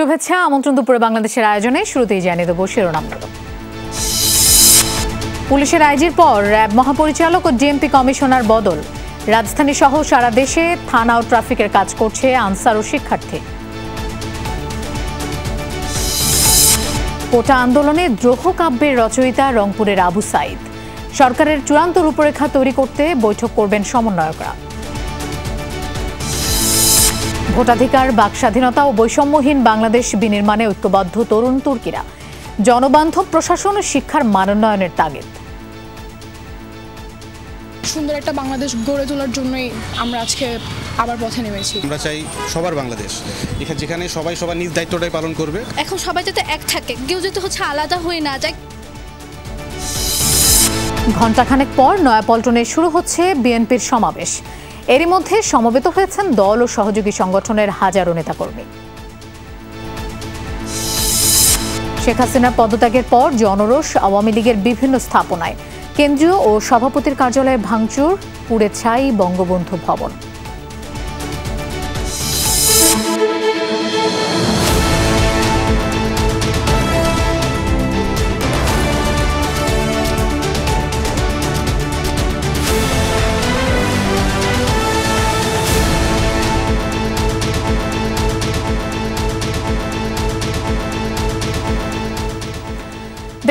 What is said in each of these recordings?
শুভেচ্ছা আমন্ত্রণ দুপুরে বাংলাদেশের আয়োজনে শুরুতেই জানিয়ে দেব শিরোনামগুলো। পুলিশের আইজির পর র্যাব মহাপরিচালক ও ডিএমপি কমিশনার বদল। রাজধানী সহ সারা দেশে থানা ও ট্রাফিকের কাজ করছে আনসার ও শিক্ষার্থী। কোটা আন্দোলনে দ্রোহ কাব্যের রচয়িতা রংপুরের আবু সাইদ। সরকারের চূড়ান্ত রূপরেখা তৈরি করতে বৈঠক করবেন সমন্বয়করা। ভোটাধিকার, বাকস্বাধীনতা ও বৈষম্যহীন বাংলাদেশ বিনির্মাণে ঐক্যবদ্ধ তরুণ তুর্কিরা। জনবান্ধব প্রশাসন ও শিক্ষার মানোন্নয়নের তাগিদ। সুন্দর একটা বাংলাদেশ গড়ে তোলার জন্যই আমরা আজকে আবার পথে নেমেছি। আমরা চাই সবার বাংলাদেশ, যেখানে সবাই সবার নিজ দায়িত্বটাই পালন করবে। এখন সবাই যাতে এক থাকে, কেউ যাতে আলাদা হয়ে না যায়। ঘণ্টাখানেক পর নয়াপল্টনে শুরু হচ্ছে বিএনপির সমাবেশ। এরই মধ্যে সমবেত হয়েছেন দল ও সহযোগী সংগঠনের হাজারো নেতাকর্মী। শেখ হাসিনার পদত্যাগের পর জনরোষ আওয়ামী লীগের বিভিন্ন স্থাপনায়। কেন্দ্রীয় ও সভাপতির কার্যালয়ে ভাঙচুর, পুড়ে ছাই বঙ্গবন্ধু ভবন।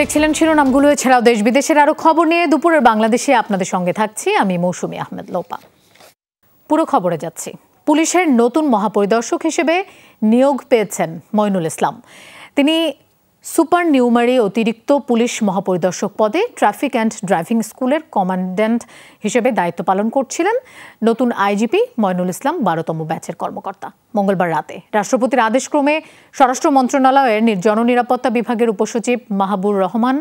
দেখছিলেন শিরোনামগুলো। এছাড়াও দেশ বিদেশের আরো খবর নিয়ে দুপুরের বাংলাদেশে আপনাদের সঙ্গে থাকছি আমি মৌসুমী আহমেদ লোপা। পুরো খবরে যাচ্ছি। পুলিশের নতুন মহাপরিদর্শক হিসেবে নিয়োগ পেয়েছেন মইনুল ইসলাম। তিনি সুপার নিউমারি অতিরিক্ত পুলিশ মহাপরিদর্শক পদে ট্রাফিক অ্যান্ড ড্রাইভিং স্কুলের কমান্ড্যান্ট হিসেবে দায়িত্ব পালন করছিলেন। নতুন আইজিপি মইনুল ইসলাম 12তম ব্যাচের কর্মকর্তা। মঙ্গলবার রাতে রাষ্ট্রপতির আদেশক্রমে স্বরাষ্ট্র মন্ত্রণালয়ের জননিরাপত্তা বিভাগের উপসচিব মাহবুর রহমান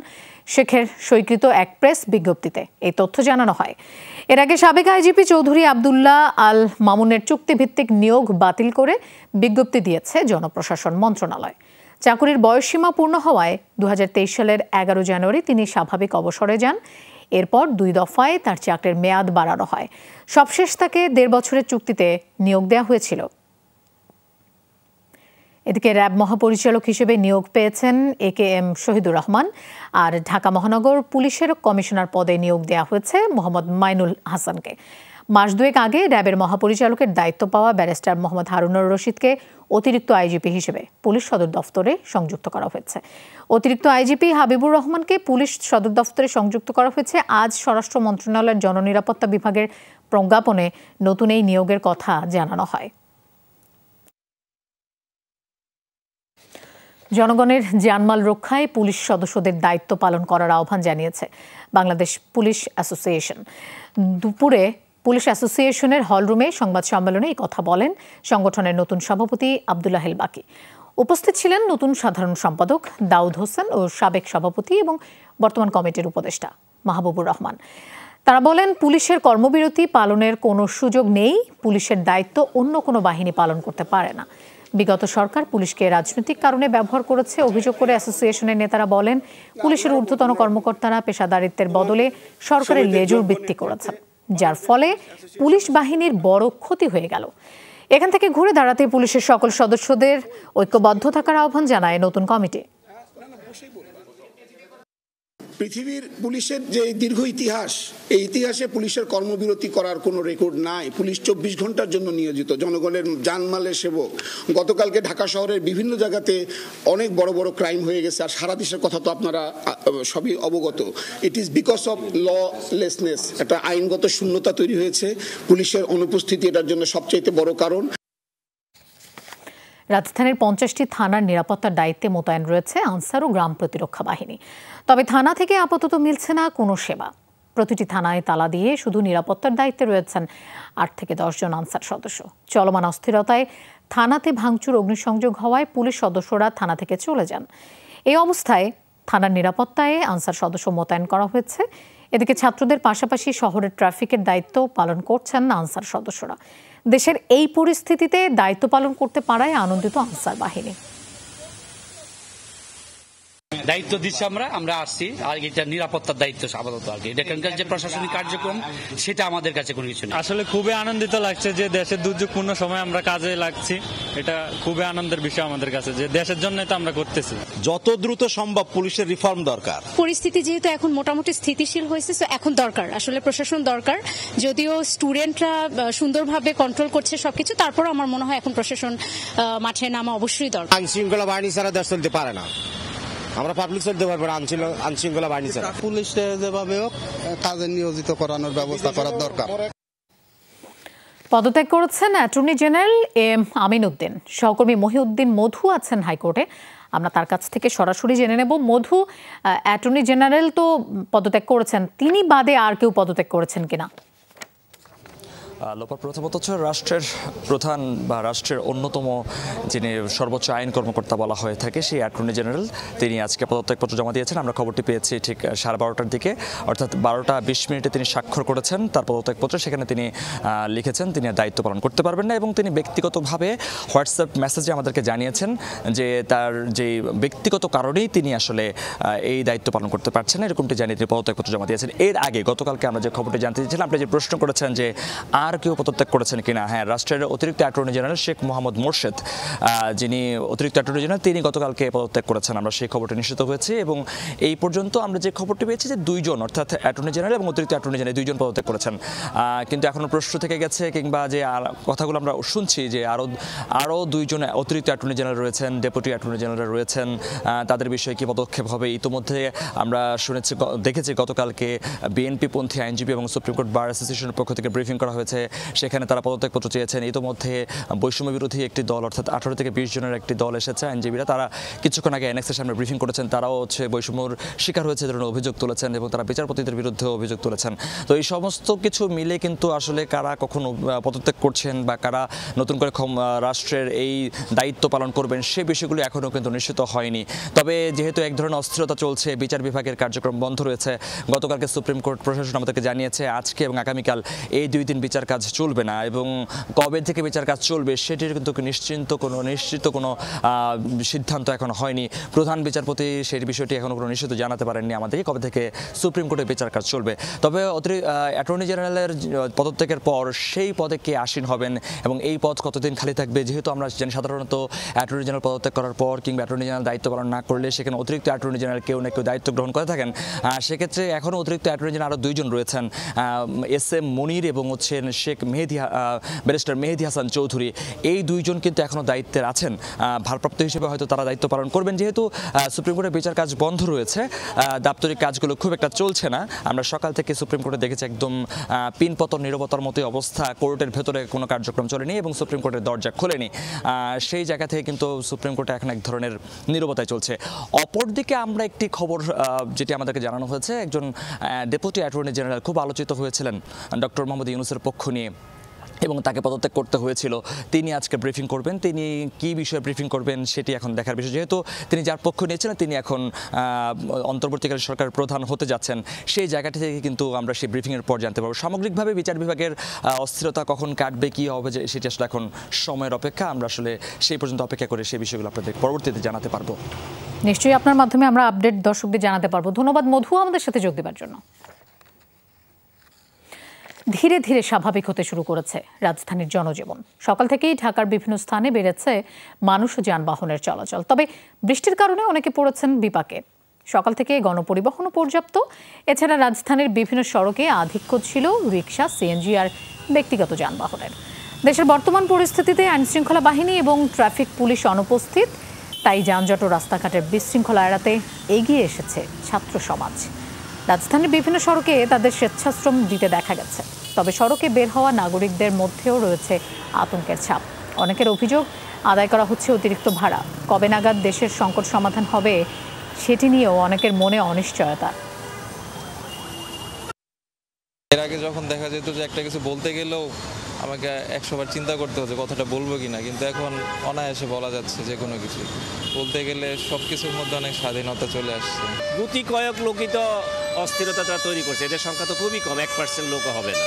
শেখের সইকৃত এক প্রেস বিজ্ঞপ্তিতে এই তথ্য জানানো হয়। এর আগে সাবেক আইজিপি চৌধুরী আবদুল্লাহ আল মামুনের চুক্তিভিত্তিক নিয়োগ বাতিল করে বিজ্ঞপ্তি দিয়েছে জনপ্রশাসন মন্ত্রণালয়। চাকুরির বয়সসীমা পূর্ণ হওয়ায় 2023 সালের 11 জানুয়ারি তিনি স্বাভাবিক অবসরে যান। এরপর 2 দফায় তার চাকরির মেয়াদ বাড়ানো হয়। সবশেষ তাকে 1.5 বছরের চুক্তিতে নিয়োগ দেওয়া হয়েছিল। এদিকে র্যাব মহাপরিচালক হিসেবে নিয়োগ পেয়েছেন AKM শহীদুর রহমান। আর ঢাকা মহানগর পুলিশের কমিশনার পদে নিয়োগ দেওয়া হয়েছে মোহাম্মদ মাইনুল হাসানকে। মাস দুয়েক আগে র্যাবের মহাপরিচালকের দায়িত্ব পাওয়া ব্যারিস্টার মোহাম্মদ হারুনুর রশিদকে অতিরিক্ত আইজিপি হিসেবে পুলিশ সদর দফতরে সংযুক্ত করা হয়েছে। অতিরিক্ত আইজিপি হাবিবুর রহমানকে পুলিশ সদর দফতরে সংযুক্ত করা হয়েছে। আজ স্বরাষ্ট্র মন্ত্রণালয়ের জননিরাপত্তা বিভাগের প্রজ্ঞাপনে নতুন এই নিয়োগের কথা জানানো হয়। জনগণের জানমাল রক্ষায় পুলিশ সদস্যদের দায়িত্ব পালন করার আহ্বান জানিয়েছে বাংলাদেশ পুলিশ অ্যাসোসিয়েশন। দুপুরে পুলিশ অ্যাসোসিয়েশনের হলরুমে সংবাদ সম্মেলনে এই কথা বলেন সংগঠনের নতুন সভাপতি আব্দুল্লাহ বাকি। উপস্থিত ছিলেন নতুন সাধারণ সম্পাদক দাউদ হোসেন ও সাবেক সভাপতি এবং বর্তমান কমিটির উপদেষ্টা মাহবুবুর রহমান। তারা বলেন, পুলিশের কর্মবিরতি পালনের কোনো সুযোগ নেই। পুলিশের দায়িত্ব অন্য কোনো বাহিনী পালন করতে পারে না। বিগত সরকার পুলিশকে রাজনৈতিক কারণে ব্যবহার করেছে অভিযোগ করে অ্যাসোসিয়েশনের নেতারা বলেন, পুলিশের ঊর্ধ্বতন কর্মকর্তারা পেশাদারিত্বের বদলে সরকারের লেজুর বৃত্তি করেছেন, যার ফলে পুলিশ বাহিনীর বড় ক্ষতি হয়ে গেল। এখান থেকে ঘুরে দাঁড়াতে পুলিশের সকল সদস্যদের ঐক্যবদ্ধ থাকার আহ্বান জানায় নতুন কমিটি। পৃথিবীর পুলিশের যে দীর্ঘ ইতিহাস, এই ইতিহাসে পুলিশের কর্মবিরতি করার কোনো রেকর্ড নাই। পুলিশ 24 ঘন্টার জন্য নিয়োজিত, জনগণের জানমালের সেবক। গতকালকে ঢাকা শহরের বিভিন্ন জায়গাতে অনেক বড় বড় ক্রাইম হয়ে গেছে, আর সারা দেশের কথা তো আপনারা সবই অবগত। It is because of lawlessness, একটা আইনগত শূন্যতা তৈরি হয়েছে। পুলিশের অনুপস্থিতি এটার জন্য সবচেয়ে বড় কারণ। রাজধানীর 50টি থানার নিরাপত্তার দায়িত্বে মোতায়েন রয়েছে আনসার ও গ্রাম প্রতিরক্ষা বাহিনী। তবে থানা থেকে আপাতত মিলছে না কোনো সেবা। প্রতিটি থানায় তালা দিয়ে শুধু নিরাপত্তার দায়িত্বে রয়েছেন 8 থেকে 10 জন আনসার সদস্য। চলমান অস্থিরতায় থানাতে ভাঙচুর, অগ্নিসংযোগ হওয়ায় পুলিশ সদস্যরা থানা থেকে চলে যান। এই অবস্থায় থানার নিরাপত্তায় আনসার সদস্য মোতায়েন করা হয়েছে। এদিকে ছাত্রদের পাশাপাশি শহরের ট্রাফিকের দায়িত্ব পালন করছেন আনসার সদস্যরা। দেশের এই পরিস্থিতিতে দায়িত্ব পালন করতে পারায় আনন্দিত আনসার বাহিনী। দায়িত্ব দিচ্ছি আমরা আসছি, আর এটা নিরাপত্তার দায়িত্ব আপাতত আর কি। এখানকার যে প্রশাসনিক কার্যক্রম সেটা আমাদের কাছে কোনো কিছু নেই। আসলে খুবই আনন্দিত লাগছে যে দেশের দুর্যোগপূর্ণ সময় আমরা কাজে লাগছি, এটা খুবই আনন্দের বিষয় আমাদের কাছে যে দেশের জন্য তো আমরা করতেছি। যত দ্রুত সম্ভব পুলিশের রিফর্ম দরকার। পরিস্থিতি যেহেতু এখন মোটামুটি স্থিতিশীল হয়েছে, তো এখন দরকার আসলে প্রশাসন দরকার। যদিও স্টুডেন্টরা সুন্দরভাবে কন্ট্রোল করছে সবকিছু, তারপর আমার মনে হয় এখন প্রশাসন মাঠে নামা অবশ্যই দরকার। আইন শৃঙ্খলা বাহিনী ছাড়া দেশ চলতে পারে না, আমরা পাবলিক চলতে পারবো না আইন শৃঙ্খলা বাহিনী ছাড়া। পুলিশে যেভাবে হোক কাজে নিয়োজিত করানোর ব্যবস্থা করার দরকার। পদত্যাগ করেছেন attorney general M Amin Uddin. সহকর্মী মহিউদ্দিন মধু আছেন হাইকোর্টে, আমরা তার কাছ থেকে সরাসরি জেনে নেব। মধু, অ্যাটর্নি জেনারেল তো পদত্যাগ করেছেন, তিনি বাদে আর কেউ পদত্যাগ করেছেন কিনা? লোপা, প্রথমত হচ্ছে রাষ্ট্রের প্রধান বা রাষ্ট্রের অন্যতম যিনি সর্বোচ্চ আইন কর্মকর্তা বলা হয়ে থাকে সেই অ্যাটর্নি জেনারেল, তিনি আজকে পদত্যাগপত্র জমা দিয়েছেন। আমরা খবরটি পেয়েছি ঠিক 12:30টার দিকে, অর্থাৎ 12:20 তিনি স্বাক্ষর করেছেন তার পদত্যাগপত্রে। সেখানে তিনি লিখেছেন তিনি দায়িত্ব পালন করতে পারবেন না, এবং তিনি ব্যক্তিগতভাবে হোয়াটসঅ্যাপ মেসেজে আমাদেরকে জানিয়েছেন যে তার যে ব্যক্তিগত কারণেই তিনি আসলে এই দায়িত্ব পালন করতে পারছেন না, এরকমটি জানিয়ে তিনি পদত্যাগপত্র জমা দিয়েছেন। এর আগে গতকালকে আমরা যে খবরটি জানতে চেয়েছিলাম, আপনি যে প্রশ্ন করেছেন যে আর কেউ পদত্যাগ করেছেন কিনা, হ্যাঁ, রাষ্ট্রের অতিরিক্ত অ্যাটর্নি জেনারেল শেখ মোহাম্মদ মোর্শেদ, যিনি অতিরিক্ত অ্যাটর্নি জেনারেল, তিনি গতকালকে পদত্যাগ করেছেন। আমরা সেই খবরটি নিশ্চিত হয়েছি, এবং এই পর্যন্ত আমরা যে খবরটি পেয়েছি যে দুইজন, অর্থাৎ অ্যাটর্নি জেনারেল এবং অতিরিক্ত অ্যাটর্নি জেনারেল দুইজন পদত্যাগ করেছেন। কিন্তু এখনো প্রশ্ন থেকে গেছে, কিংবা যে কথাগুলো আমরা শুনছি যে আরও দুইজন অতিরিক্ত অ্যাটর্নি জেনারেল রয়েছেন, ডেপুটি অ্যাটর্নি জেনারেল রয়েছেন, তাদের বিষয়ে কি পদক্ষেপ হবে। ইতিমধ্যে আমরা দেখেছি গতকালকে বিএনপিপন্থী আইনজীবী এবং সুপ্রিম কোর্ট বার অ্যাসোসিয়েশনের পক্ষ থেকে ব্রিফিং করা হয়েছে, সেখানে তারা পদত্যাগপত্র চেয়েছেন। ইতিমধ্যে বৈষম্য বিরোধী একটি দল, অর্থাৎ 18 থেকে 20 জনের একটি দল এসেছে আইনজীবীরা, তারা কিছুক্ষণ আগে এনএক্সের সামনে ব্রিফিং করেছেন। তারাও বৈষম্যর শিকার হয়েছে ধরনের অভিযোগ তুলেছেন, এবং তারা বিচারপতিদের বিরুদ্ধে অভিযোগ তুলেছেন। তো এই সমস্ত কিছু মিলে কিন্তু আসলে কারা কখন পদত্যাগ করছেন বা কারা নতুন করে রাষ্ট্রের এই দায়িত্ব পালন করবেন, সে বিষয়গুলো এখনও কিন্তু নিশ্চিত হয়নি। তবে যেহেতু এক ধরনের অস্থিরতা চলছে, বিচার বিভাগের কার্যক্রম বন্ধ রয়েছে, গতকালকে সুপ্রিম কোর্ট প্রশাসন আমাদেরকে জানিয়েছে আজকে এবং আগামীকাল এই 2 দিন বিচার কাজ চলবে না, এবং কবে থেকে বিচার কাজ চলবে সেটির কিন্তু নিশ্চিত কোনো সিদ্ধান্ত এখন হয়নি। প্রধান বিচারপতি সেই বিষয়টি এখনো কোনো নিশ্চিত জানাতে পারেননি আমাদেরকে কবে থেকে সুপ্রিম কোর্টে বিচার কাজ চলবে। তবে অ্যাটর্নি জেনারেলের পদত্যাগের পর সেই পদে কে আসীন হবেন এবং এই পদ কতদিন খালি থাকবে, যেহেতু আমরা জানি সাধারণত অ্যাটর্নি জেনারেল পদত্যাগ করার পর কিংবা অ্যাটর্নি জেনারেল দায়িত্ব পালন না করলে সেখানে অতিরিক্ত অ্যাটর্নি জেনারেল কেউ না কেউ দায়িত্ব গ্রহণ করে থাকেন। সেক্ষেত্রে এখনও অতিরিক্ত অ্যাটর্নি জেনারেল আরও 2 জন রয়েছেন, SM মনির এবং শেখ ব্যারিস্টার মেহেদি হাসান চৌধুরী। এই 2 জন কিন্তু এখনো দায়িত্বের আছেন, ভারপ্রাপ্ত হিসেবে হয়তো তারা দায়িত্ব পালন করবেন। যেহেতু সুপ্রিম কোর্টের বিচার কাজ বন্ধ রয়েছে, দাপ্তরিক কাজগুলো খুব একটা চলছে না। আমরা সকাল থেকে সুপ্রিম কোর্টে দেখেছি একদম পিনপতন নীরবতার মতোই অবস্থা, কোর্টের ভেতরে কোনো কার্যক্রম চলেনি এবং সুপ্রিম কোর্টের দরজা খোলেনি। সেই জায়গা থেকে কিন্তু সুপ্রিম কোর্টে এখন এক ধরনের নীরবতায় চলছে। অপরদিকে আমরা একটি খবর যেটি আমাদেরকে জানানো হয়েছে, একজন ডেপুটি অ্যাটর্নি জেনারেল খুব আলোচিত হয়েছিলেন ডক্টর মোহাম্মদ ইউনূসের পক্ষ নিয়ে, এবং তাকে পদত্যাগ করতে হয়েছিল। তিনি আজকে ব্রিফিং করবেন, তিনি কি বিষয়ে ব্রিফিং করবেন সেটি এখন দেখার বিষয়। যেহেতু তিনি যার পক্ষ নিয়েছিলেন তিনি এখন অন্তর্বর্তীকালীন সরকারের প্রধান হতে যাচ্ছেন, সেই জায়গাটি থেকে কিন্তু আমরা সেই ব্রিফিংয়ের পর জানতে পারবো। সামগ্রিকভাবে বিচার বিভাগের অস্থিরতা কখন কাটবে, কী হবে, সেটি আসলে এখন সময়ের অপেক্ষা। আমরা আসলে সেই পর্যন্ত অপেক্ষা করে সেই বিষয়গুলো আপনাদের পরবর্তীতে জানাতে পারবো। নিশ্চয়ই আপনার মাধ্যমে আমরা আপডেট দর্শকদের জানাতে পারবো। ধন্যবাদ মধু আমাদের সাথে যোগ দেওয়ার জন্য। ধীরে ধীরে স্বাভাবিক হতে শুরু করেছে রাজধানীর জনজীবন। সকাল থেকেই ঢাকার বিভিন্ন স্থানে বেড়েছে মানুষ ও যানবাহনের চলাচল, তবে বৃষ্টির কারণে অনেকে পড়েছেন বিপাকে। সকাল থেকে গণপরিবহনও পর্যাপ্ত, এছাড়া রাজধানীর বিভিন্ন সড়কে আধিক্য ছিল রিকশা, সিএনজি আর ব্যক্তিগত যানবাহনের। দেশের বর্তমান পরিস্থিতিতে আইনশৃঙ্খলা বাহিনী এবং ট্রাফিক পুলিশ অনুপস্থিত, তাই যানজট ও রাস্তাঘাটের বিশৃঙ্খলা এড়াতে এগিয়ে এসেছে ছাত্র সমাজ। রাজধানীর বিভিন্ন সড়কে তাদের স্বেচ্ছাশ্রম দিতে দেখা গেছে, তবে সড়কে বের হওয়া নাগরিকদের মধ্যেও রয়েছে আতঙ্কের ছাপ। অনেকের অভিযোগ আদায় করা হচ্ছে অতিরিক্ত ভাড়া। কবে নাগাদ দেশের সংকট সমাধান হবে সেটি নিয়েও অনেকের মনে অনিশ্চয়তা। এর আগে যখন দেখা যেত যে একটা কিছু বলতে গেলেও আমাকে 100 বার চিন্তা করতে হতো কথাটা বলবো কিনা, কিন্তু এখন অনায়াসে বলা যাচ্ছে যে কোনো কিছু বলতে গেলে সব কিছুর মধ্যে অনেক স্বাধীনতা চলে আসছে। গুটি কয়েক লোকই তো অস্থিরতা তৈরি করছে, এদের সংখ্যা তো খুবই কম, 1% লোকও হবে না।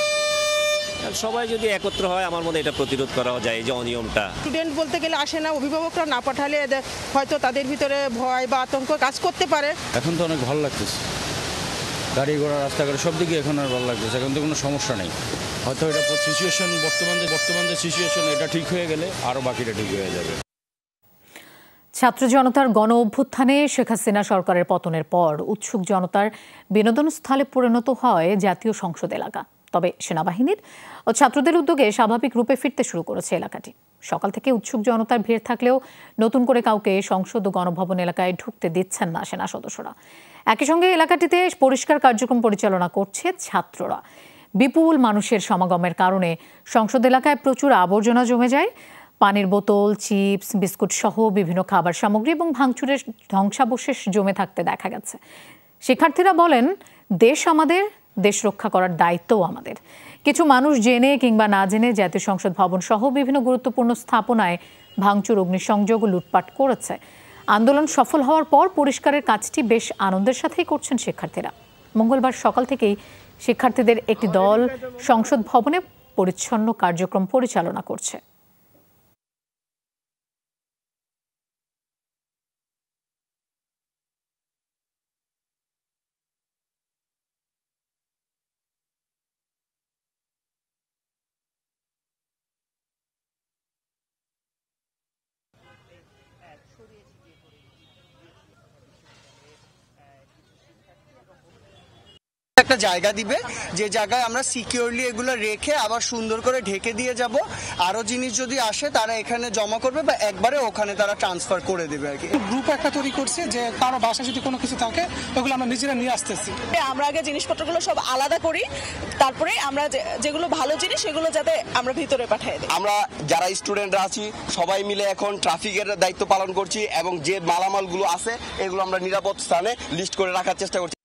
সবাই যদি একত্র হয় আমার মনে এটা প্রতিরোধ করা যায়, যে অনিয়মটা। স্টুডেন্ট বলতে গেলে আসে না, অভিভাবকরা না পাঠালে হয়তো তাদের ভিতরে ভয় বা আতঙ্ক কাজ করতে পারে। এখন তো অনেক ভালো লাগতেছে, গাড়ি ঘোড়া রাস্তাঘাট সব দিকে এখন আর ভালো লাগতেছে, এখন তো কোনো সমস্যা নেই। হয়তো এটা সিচুয়েশন বর্তমান যে সিচুয়েশন এটা ঠিক হয়ে গেলে আরও বাকিটা ঠিক হয়ে যাবে। ছাত্র জনতার গণ অভ্যুত্থানে শেখ হাসিনা সরকারের পতনের পর উৎসুক জনতার বিনোদন স্থলে পরিণত হয় জাতীয় সংসদ এলাকা। তবে সেনাবাহিনীর ও ছাত্রদের উদ্যোগে স্বাভাবিক রূপে ফিরতে শুরু করেছে এলাকাটি। সকাল থেকে উৎসুক জনতার ভিড় থাকলেও নতুন করে কাউকে সংসদ ও গণভবন এলাকায় ঢুকতে দিচ্ছেন না সেনা সদস্যরা। একই সঙ্গে এলাকাটিতে পরিষ্কার কার্যক্রম পরিচালনা করছে ছাত্ররা। বিপুল মানুষের সমাগমের কারণে সংসদ এলাকায় প্রচুর আবর্জনা জমে যায়। পানির বোতল, চিপস, বিস্কুট সহ বিভিন্ন খাবার সামগ্রী এবং ভাঙচুরের ধ্বংসাবশেষ জমে থাকতে দেখা গেছে। শিক্ষার্থীরা বলেন, দেশ আমাদের, দেশ রক্ষা করার দায়িত্বও আমাদের। কিছু মানুষ জেনে কিংবা না জেনে জাতীয় সংসদ ভবন সহ বিভিন্ন গুরুত্বপূর্ণ স্থাপনায় ভাঙচুর, অগ্নিসংযোগ ও লুটপাট করেছে। আন্দোলন সফল হওয়ার পর পরিষ্কারের কাজটি বেশ আনন্দের সাথেই করছেন শিক্ষার্থীরা। মঙ্গলবার সকাল থেকেই শিক্ষার্থীদের একটি দল সংসদ ভবনে পরিচ্ছন্ন কার্যক্রম পরিচালনা করছে। একটা জায়গা দিবে, যে জায়গায় আমরা সিকিউরলি এগুলো রেখে আবার সুন্দর করে ঢেকে দিয়ে যাব। আরো জিনিস যদি আসে তারা এখানে জমা করবে বা একবারে ওখানে তারা ট্রান্সফার করে দেবে আর কি। গ্রুপ একটা তৈরি করছে যে কারো বাসায় যদি কোনো কিছু থাকে ওগুলো আমরা নিজেরা নিয়ে আসতেছি। আমরা আগে জিনিসপত্রগুলো সব আলাদা করি, তারপরে আমরা যেগুলো ভালো জিনিস সেগুলো যাতে আমরা ভিতরে পাঠিয়ে দিই। আমরা যারা স্টুডেন্টরা আছি সবাই মিলে এখন ট্রাফিকের দায়িত্ব পালন করছি এবং যে মালামালগুলো আছে এগুলো আমরা নিরাপদ স্থানে লিস্ট করে রাখার চেষ্টা করছি।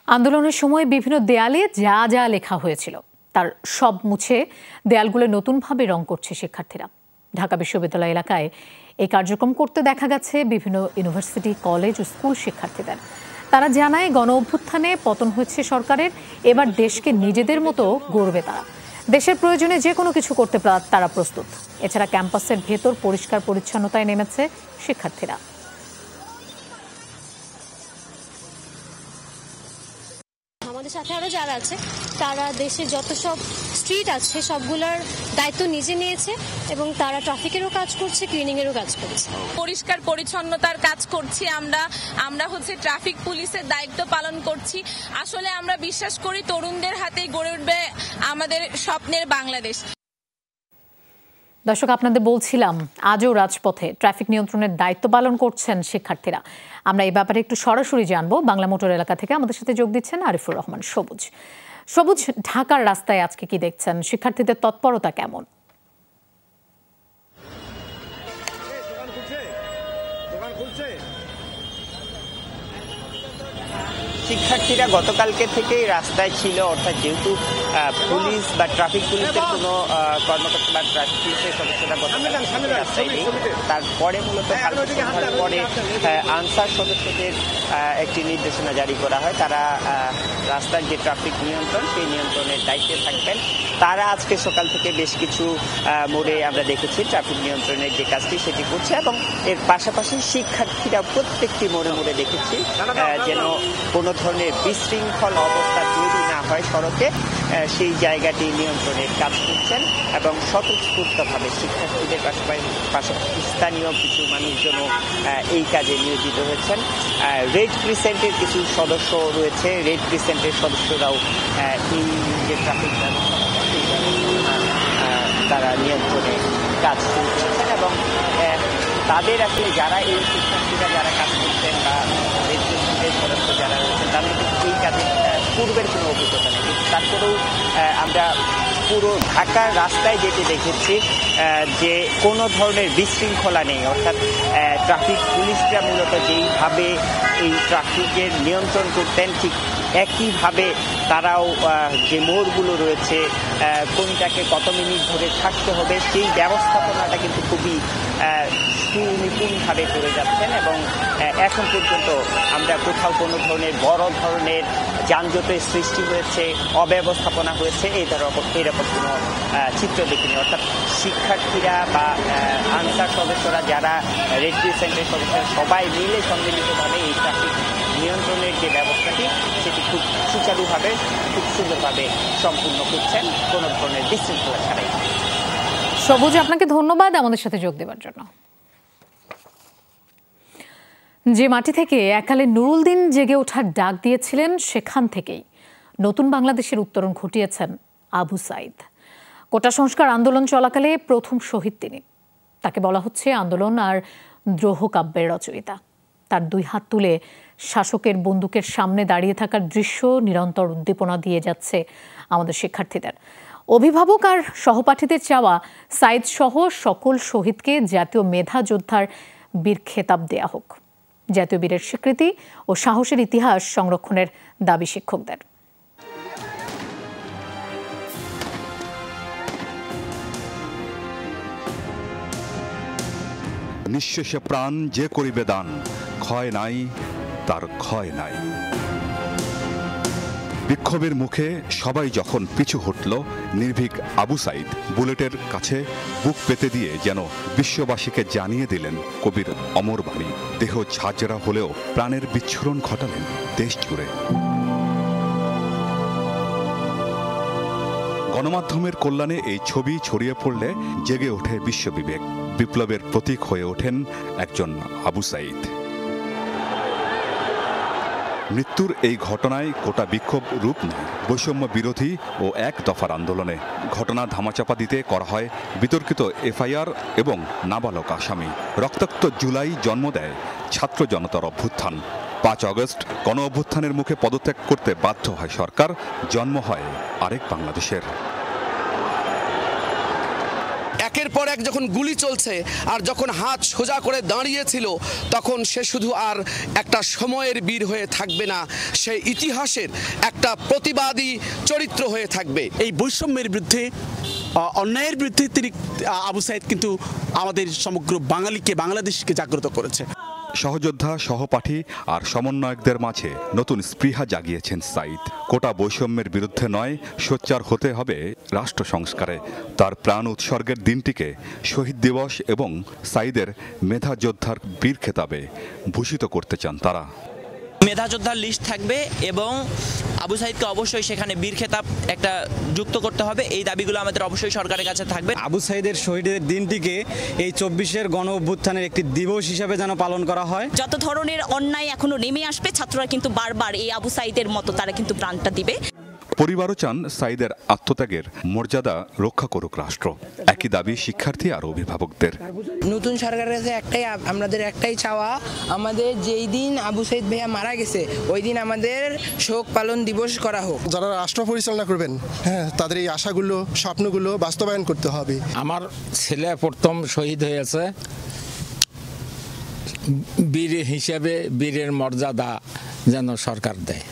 আন্দোলনের সময় বিভিন্ন দেয়ালে যা যা লেখা হয়েছিল তার সব মুছে দেয়ালগুলো নতুনভাবে রং করছে শিক্ষার্থীরা। ঢাকা বিশ্ববিদ্যালয় এলাকায় এই কার্যক্রম করতে দেখা গেছে বিভিন্ন ইউনিভার্সিটি, কলেজ ও স্কুল শিক্ষার্থীদের। তারা জানায়, গণ অভ্যুত্থানে পতন হয়েছে সরকারের, এবার দেশকে নিজেদের মতো গড়বে তারা। দেশের প্রয়োজনে যে কোনো কিছু করতে তারা প্রস্তুত। এছাড়া ক্যাম্পাসের ভেতর পরিষ্কার পরিচ্ছন্নতায় নেমেছে শিক্ষার্থীরা। আমাদের সাথে আরো যারা আছে তারা দেশে যত সব স্ট্রিট আছে সবগুলোর দায়িত্ব নিজে নিয়েছে এবং তারা ট্রাফিকেরও কাজ করছে, ক্লিনিং এরও কাজ করছে। পরিষ্কার পরিচ্ছন্নতার কাজ করছি আমরা হচ্ছে ট্রাফিক পুলিশের দায়িত্ব পালন করছি। আসলে আমরা বিশ্বাস করি তরুণদের হাতেই গড়ে উঠবে আমাদের স্বপ্নের বাংলাদেশ। দর্শক, আপনাদের বলছিলাম আজও রাজপথে ট্রাফিক নিয়ন্ত্রণের দায়িত্ব পালন করছেন শিক্ষার্থীরা। আমরা এই ব্যাপারে একটু সরাসরি জানবো। বাংলা মোটর এলাকা থেকে আমাদের সাথে যোগ দিচ্ছেন আরিফুর রহমান সবুজ। সবুজ, ঢাকার রাস্তায় আজকে কি দেখছেন? শিক্ষার্থীদের তৎপরতা কেমন? শিক্ষার্থীরা গতকালকে থেকেই রাস্তায় ছিল, অর্থাৎ যেহেতু পুলিশ বা ট্রাফিক পুলিশের কোনো কর্মকর্তা বা ট্রাফিক পুলিশের সদস্যরা গতকাল রাস্তায় নেই, তারপরে মূলত পরে আনসার সদস্যদের একটি নির্দেশনা জারি করা হয়। তারা রাস্তার যে ট্রাফিক নিয়ন্ত্রণ, সেই নিয়ন্ত্রণের দায়িত্বে থাকবেন। তারা আজকে সকাল থেকে বেশ কিছু মোড়ে আমরা দেখেছি ট্রাফিক নিয়ন্ত্রণের যে কাজটি সেটি করছে এবং এর পাশাপাশি শিক্ষার্থীরা প্রত্যেকটি মোড়ে মোড়ে দেখেছি যেন কোনো ধরনের বিশৃঙ্খল অবস্থা তৈরি না হয় সড়কে, সেই জায়গাটি নিয়ন্ত্রণের কাজ করছেন এবং স্বতঃস্ফূর্তভাবে শিক্ষার্থীদের পাশাপাশি স্থানীয় কিছু মানুষজনও এই কাজে নিয়োজিত হয়েছেন। রেড ক্রিসেন্টের কিছু সদস্য রয়েছে, রেড ক্রিসেন্টের সদস্যরাও এই যে ট্রাফিক ব্যবস্থা তারা নিয়ন্ত্রণে কাজ করছেন এবং তাদের আসলে যারা এই শিক্ষার্থীরা যারা কাজ করছেন বা রেড ক্রিসেন্টের সদস্য যারা রয়েছেন তাদের এই কাজে পূর্বের কোনো অভিজ্ঞতা নেই, কিন্তু তারপরেও আমরা পুরো ঢাকার রাস্তায় যেতে দেখেছি যে কোনো ধরনের বিশৃঙ্খলা নেই, অর্থাৎ ট্রাফিক পুলিশরা মূলত যেইভাবে এই ট্রাফিকের নিয়ন্ত্রণ করতেন ঠিক একইভাবে তারাও যে মোড়গুলো রয়েছে কোনটাকে কত মিনিট ধরে থাকতে হবে সেই ব্যবস্থাপনাটা কিন্তু খুবই সুনিপুণভাবে করে যাচ্ছেন এবং এখন পর্যন্ত আমরা কোথাও কোনো ধরনের বড় ধরনের যানজটের সৃষ্টি হয়েছে, অব্যবস্থাপনা হয়েছে এরকম কোনো চিত্র দেখিনি। অর্থাৎ শিক্ষার্থীরা বা আনসার সদস্যরা যারা রেড ক্রিসেন্টের সদস্যরা সবাই মিলে সম্মিলিতভাবে এই ট্রাফিক নিয়ন্ত্রণের যে ব্যবস্থাটি সেটি খুব সুচারুভাবে খুব সুন্দরভাবে সম্পূর্ণ করছেন কোনো ধরনের বিশৃঙ্খলা ছাড়াই। সবুজ, আপনাকে ধন্যবাদ আমাদের সাথে যোগ দেওয়ার জন্য। যে মাটি থেকে এককালে নুরুল দিন জেগে ওঠার ডাক দিয়েছিলেন সেখান থেকেই নতুন বাংলাদেশের উত্তরণ ঘটিয়েছেন আবু সাইদ। কোটা সংস্কার আন্দোলন চলাকালে প্রথম শহীদ তিনি। তাকে বলা হচ্ছে আন্দোলন আর দ্রোহ কাব্যের রচয়িতা। তার দুই হাত তুলে শাসকের বন্দুকের সামনে দাঁড়িয়ে থাকার দৃশ্য নিরন্তর উদ্দীপনা দিয়ে যাচ্ছে আমাদের শিক্ষার্থীদের। অভিভাবক আর সহপাঠীদের চাওয়া সাইদ সহ সকল শহীদকে জাতীয় মেধা যোদ্ধার বীর খেতাব দেয়া হোক। জাতীয় বীরের স্বীকৃতি ও সাহসের ইতিহাস সংরক্ষণের দাবি শিক্ষকদের। নিঃশেষে প্রাণ যে করিবে দান, ক্ষয় নাই তার ক্ষয় নাই। বিক্ষোভের মুখে সবাই যখন পিছু হটল, নির্ভীক আবু সাইদ বুলেটের কাছে বুক পেতে দিয়ে যেন বিশ্ববাসীকে জানিয়ে দিলেন কবির অমর বাণী। দেহ ঝাঁঝরা হলেও প্রাণের বিচ্ছুরণ ঘটালেন দেশ জুড়ে। গণমাধ্যমের কল্যাণে এই ছবি ছড়িয়ে পড়লে জেগে ওঠে বিশ্ববিবেক। বিপ্লবের প্রতীক হয়ে ওঠেন একজন আবু সাইদ। মৃত্যুর এই ঘটনায় কোটা বিক্ষোভ রূপ নেয় বৈষম্য বিরোধী ও এক দফার আন্দোলনে। ঘটনা ধামাচাপা দিতে করা হয় বিতর্কিত এফআইআর এবং নাবালক আসামি। রক্তাক্ত জুলাই জন্ম দেয় ছাত্র জনতার অভ্যুত্থান। 5 আগস্ট গণ অভ্যুত্থানের মুখে পদত্যাগ করতে বাধ্য হয় সরকার। জন্ম হয় আরেক বাংলাদেশের। একের পর এক যখন গুলি চলছে আর যখন হাত সোজা করে দাঁড়িয়েছিল, তখন সে শুধু আর একটা সময়ের বীর হয়ে থাকবে না, সে ইতিহাসের একটা প্রতিবাদী চরিত্র হয়ে থাকবে। এই বৈষম্যের বিরুদ্ধে, অন্যায়ের বিরুদ্ধে তিনি আবু সাইদ কিন্তু আমাদের সমগ্র বাঙালিকে, বাংলাদেশকে জাগ্রত করেছে। সহযোদ্ধা, সহপাঠী আর সমন্বয়কদের মাঝে নতুন স্পৃহা জাগিয়েছেন সাইদ। কোটা বৈষম্যের বিরুদ্ধে নয়, সোচ্চার হতে হবে রাষ্ট্র সংস্কারে। তার প্রাণ উৎসর্গের দিনটিকে শহীদ দিবস এবং সাইদের মেধা যোদ্ধার বীর খেতাবে ভূষিত করতে চান তারা। মেধা যোদ্ধার লিস্ট থাকবে এবং আবু সাইদকে অবশ্যই সেখানে বীর খেতাব একটা যুক্ত করতে হবে। এই দাবিগুলো আমাদের অবশ্যই সরকারের কাছে থাকবে। আবু সাইদের শহীদের দিনটিকে এই 24-এর গণ অভ্যুত্থানের একটি দিবস হিসেবে যেন পালন করা হয়। যত ধরনের অন্যায় এখনো নেমে আসবে, ছাত্ররা কিন্তু বারবার এই আবু সাইদের মতো তারা কিন্তু প্রাণটা দিবে। পরিবারও চান সাইদের আত্মত্যাগের মর্যাদা রক্ষা করুক রাষ্ট্র। একই দাবি শিক্ষার্থী আর অভিভাবকদের। নতুন সরকারের কাছে আমাদের একটাই চাওয়া, আমাদের যেই দিন আবু সাইদ ভাইয়া মারা গেছে ওই দিন আমাদের শোক পালন দিবস করা হোক। যারা রাষ্ট্র পরিচালনা করবেন, তাদের এই আশাগুলো, স্বপ্নগুলো বাস্তবায়ন করতে হবে। আমার ছেলে প্রথম শহীদ হয়েছে, বীর হিসেবে বীরের মর্যাদা যেন সরকার দেয়।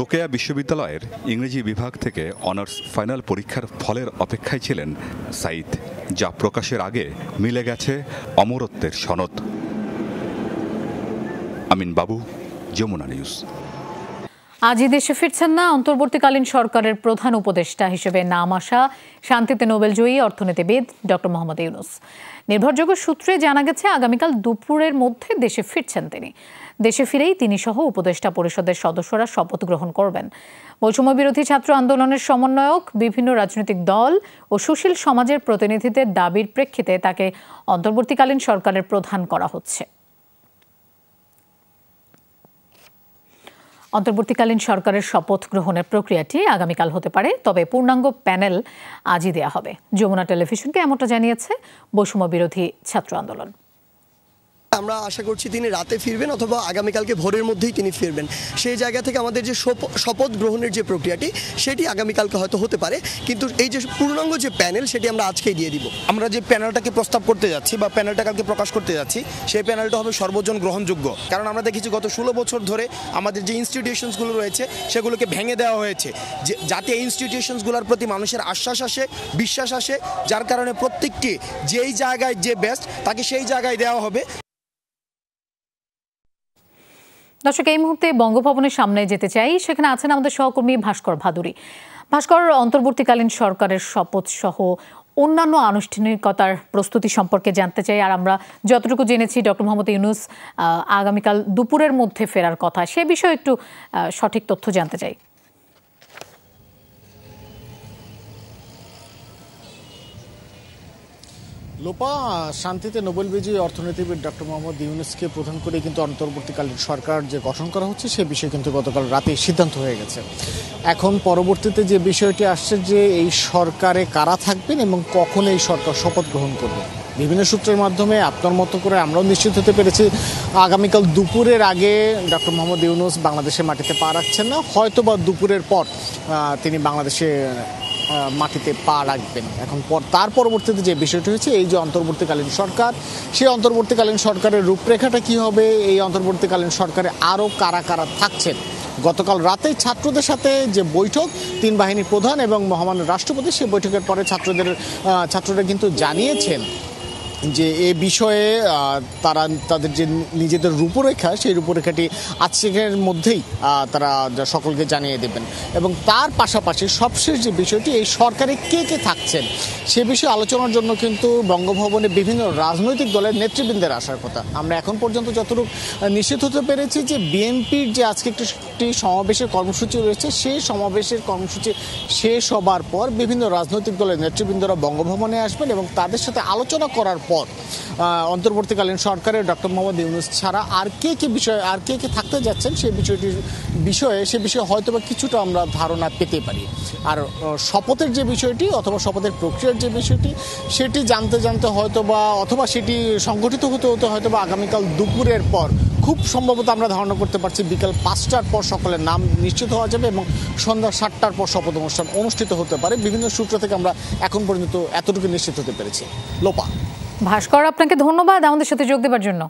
রোকেয়া বিশ্ববিদ্যালয়ের ইংরেজি বিভাগ থেকে অনার্স ফাইনাল পরীক্ষার ফলের অপেক্ষায় ছিলেন সাইদ, যা প্রকাশের আগে মিলে গেছে অমরত্বের সনদ। আমিন বাবু, যমুনা নিউজ। আজই দেশে ফিরছেন না অন্তর্বর্তীকালীন সরকারের প্রধান উপদেষ্টা হিসেবে নাম আসা শান্তিতে নোবেলজয়ী অর্থনীতিবিদ ডক্টর মোহাম্মদ ইউনূস। নির্ভরযোগ্য সূত্রে জানা গেছে আগামীকাল দুপুরের মধ্যে দেশে ফিরছেন তিনি। দেশে ফিরেই তিনি সহ উপদেষ্টা পরিষদের সদস্যরা শপথ গ্রহণ করবেন। বৈষম্য বিরোধী ছাত্র আন্দোলনের সমন্বয়ক, বিভিন্ন রাজনৈতিক দল ও সুশীল সমাজের প্রতিনিধিদের দাবির প্রেক্ষিতে তাকে অন্তর্বর্তীকালীন সরকারের প্রধান করা হচ্ছে। অন্তর্বর্তীকালীন সরকারের শপথ গ্রহণের প্রক্রিয়াটি আগামীকাল হতে পারে, তবে পূর্ণাঙ্গ প্যানেল আজই দেয়া হবে। যমুনা টেলিভিশনকে এমনটা জানিয়েছে বৈষম্য বিরোধী ছাত্র আন্দোলন। আমরা আশা করছি তিনি রাতে ফিরবেন অথবা আগামীকালকে ভোরের মধ্যেই তিনি ফিরবেন। সেই জায়গা থেকে আমাদের যে শপথ গ্রহণের যে প্রক্রিয়াটি সেটি আগামীকালকে হয়তো হতে পারে, কিন্তু এই যে পূর্ণাঙ্গ যে প্যানেল সেটি আমরা আজকেই দিয়ে দিব। আমরা যে প্যানেলটাকে প্রস্তাব করতে যাচ্ছি বা প্যানেলটা কালকে প্রকাশ করতে যাচ্ছি, সেই প্যানেলটা হবে সর্বজন গ্রহণযোগ্য। কারণ আমরা দেখেছি গত 16 বছর ধরে আমাদের যে ইনস্টিটিউশনসগুলো রয়েছে সেগুলোকে ভেঙে দেওয়া হয়েছে, যাতে এই ইনস্টিটিউশনসগুলোর প্রতি মানুষের আশ্বাস আসে, বিশ্বাস আসে, যার কারণে প্রত্যেকটি যেই জায়গায় যে বেস্ট তাকে সেই জায়গায় দেওয়া হবে। দর্শক, এই মুহূর্তে বঙ্গভবনের সামনে যেতে চাই, সেখানে আছেন আমাদের সহকর্মী ভাস্কর ভাদুরী। ভাস্কর, অন্তর্বর্তীকালীন সরকারের শপথ সহ অন্যান্য আনুষ্ঠানিকতার প্রস্তুতি সম্পর্কে জানতে চাই। আর আমরা যতটুকু জেনেছি ডক্টর মোহাম্মদ ইউনূস আগামীকাল দুপুরের মধ্যে ফেরার কথা, সে বিষয়ে একটু সঠিক তথ্য জানতে চাই। লোপা, শান্তিতে নোবেল বিজয়ী অর্থনীতিবিদ ডক্টর মোহাম্মদ ইউনূসকে প্রধান করে কিন্তু অন্তর্বর্তীকালীন সরকার যে গঠন করা হচ্ছে সে বিষয়ে কিন্তু গতকাল রাতে সিদ্ধান্ত হয়ে গেছে। এখন পরবর্তীতে যে বিষয়টি আসছে যে এই সরকারে কারা থাকবেন এবং কখন এই সরকার শপথ গ্রহণ করবে। বিভিন্ন সূত্রের মাধ্যমে আপনার মতো করে আমরাও নিশ্চিত হতে পেরেছি আগামীকাল দুপুরের আগে ডক্টর মোহাম্মদ ইউনূস বাংলাদেশের মাটিতে পা রাখছেন না, হয়তো বা দুপুরের পর তিনি বাংলাদেশে মাটিতে পা রাখবেন। এখন তার পরবর্তীতে যে বিষয়টি হচ্ছে এই যে অন্তর্বর্তীকালীন সরকার, সেই অন্তর্বর্তীকালীন সরকারের রূপরেখাটা কি হবে, এই অন্তর্বর্তীকালীন সরকারে আরও কারা কারা থাকছেন। গতকাল রাতে ছাত্রদের সাথে যে বৈঠক, তিন বাহিনী প্রধান এবং মহামান্য রাষ্ট্রপতি, সেই বৈঠকের পরে ছাত্ররা কিন্তু জানিয়েছেন যে এ বিষয়ে তারা তাদের যে নিজেদের রূপরেখা, সেই রূপরেখাটি আজকের মধ্যেই তারা সকলকে জানিয়ে দেবেন। এবং তার পাশাপাশি সবশেষ যে বিষয়টি, এই সরকারে কে কে থাকছেন সে বিষয়ে আলোচনার জন্য কিন্তু বঙ্গভবনে বিভিন্ন রাজনৈতিক দলের নেতৃবৃন্দের আসার কথা। আমরা এখন পর্যন্ত যতটুকু নিশ্চিত হতে পেরেছি যে বিএনপির যে আজকে একটি সমাবেশের কর্মসূচি রয়েছে, সেই সমাবেশের কর্মসূচি শেষ হবার পর বিভিন্ন রাজনৈতিক দলের নেতৃবৃন্দরা বঙ্গভবনে আসবেন এবং তাদের সাথে আলোচনা করার পর অন্তর্বর্তীকালীন সরকারের ডক্টর মোহাম্মদ ইউনূস ছাড়া আর কে কে থাকতে যাচ্ছেন সে বিষয়ে হয়তোবা কিছুটা আমরা ধারণা পেতে পারি। আর শপথের যে বিষয়টি অথবা শপথের প্রক্রিয়ার যে বিষয়টি, সেটি জানতে হয়তোবা অথবা সেটি সংগঠিত হতে হয়তোবা আগামীকাল দুপুরের পর, খুব সম্ভবত আমরা ধারণা করতে পারছি বিকাল 5টার পর সকলের নাম নিশ্চিত হওয়া যাবে এবং সন্ধ্যা 7টার পর শপথ অনুষ্ঠান অনুষ্ঠিত হতে পারে। বিভিন্ন সূত্র থেকে আমরা এখন পর্যন্ত এতটুকু নিশ্চিত হতে পেরেছি। লোপা। ভাস্কর, আপনাকে ধন্যবাদ আমাদের সাথে যোগ দেওয়ার জন্য।